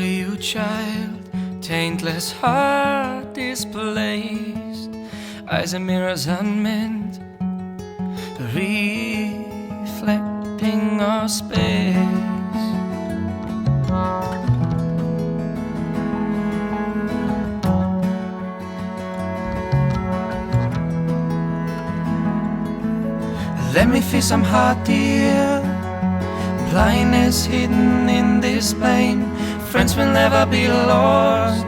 to you, child, taintless heart displaced, eyes and mirrors unmeant, reflecting our space. Let me feel some heart, dear. Blindness hidden in this pain. Friends will never be lost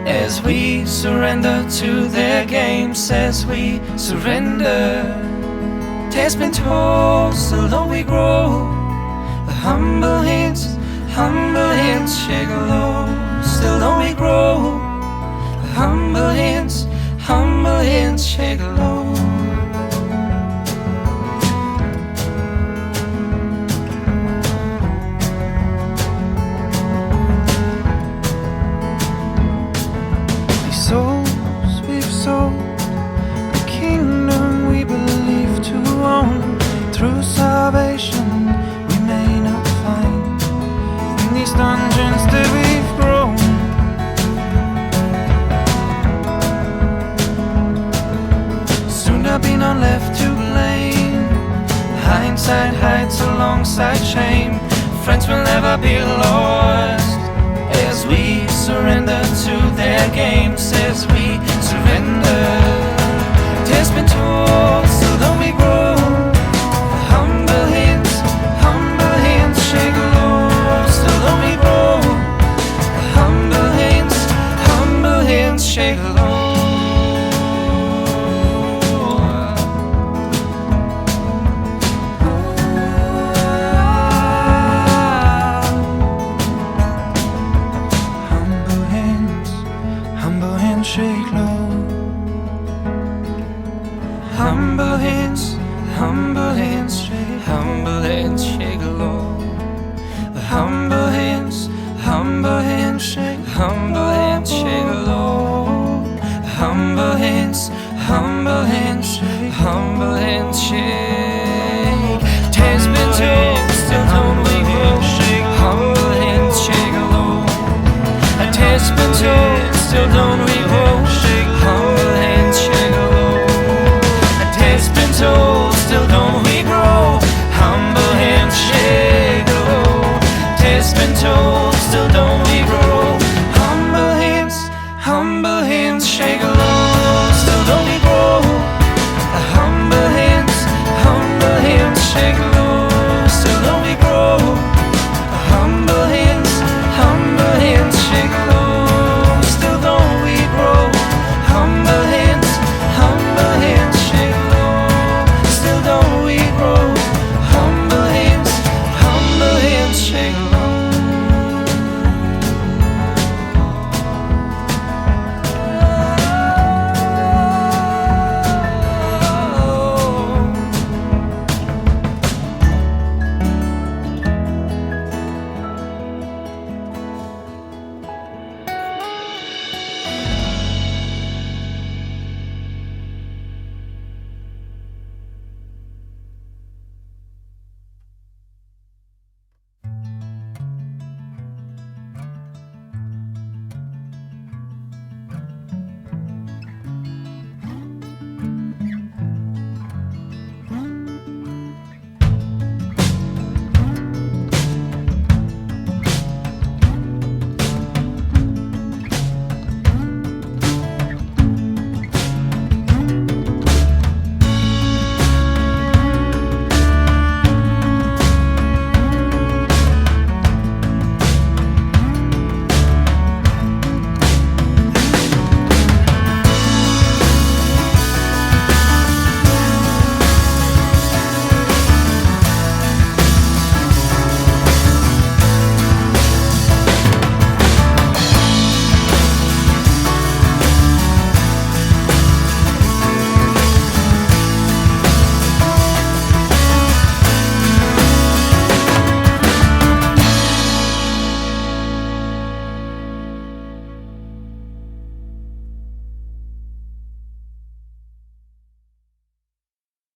as we surrender to their games. As we surrender, taste been told, still don't we grow. The humble hands shake low. Still don't we grow. The humble hands shake low. Souls we've sold, the kingdom we believe to own. Through salvation we may not find in these dungeons that we've grown. Soon there'll be none left to blame. Hindsight hides alongside shame. Friends will never be lost as we surrender to their games. As we surrender, taste been told, still don't we grow. Humble hands shake low. Still don't we grow. Humble hands shake low. Shake low. Humble hands shake low. Humble hands shake low. Humble hands shake. Taste been told, still don't we grow. Humble hands shake low. A taste been told.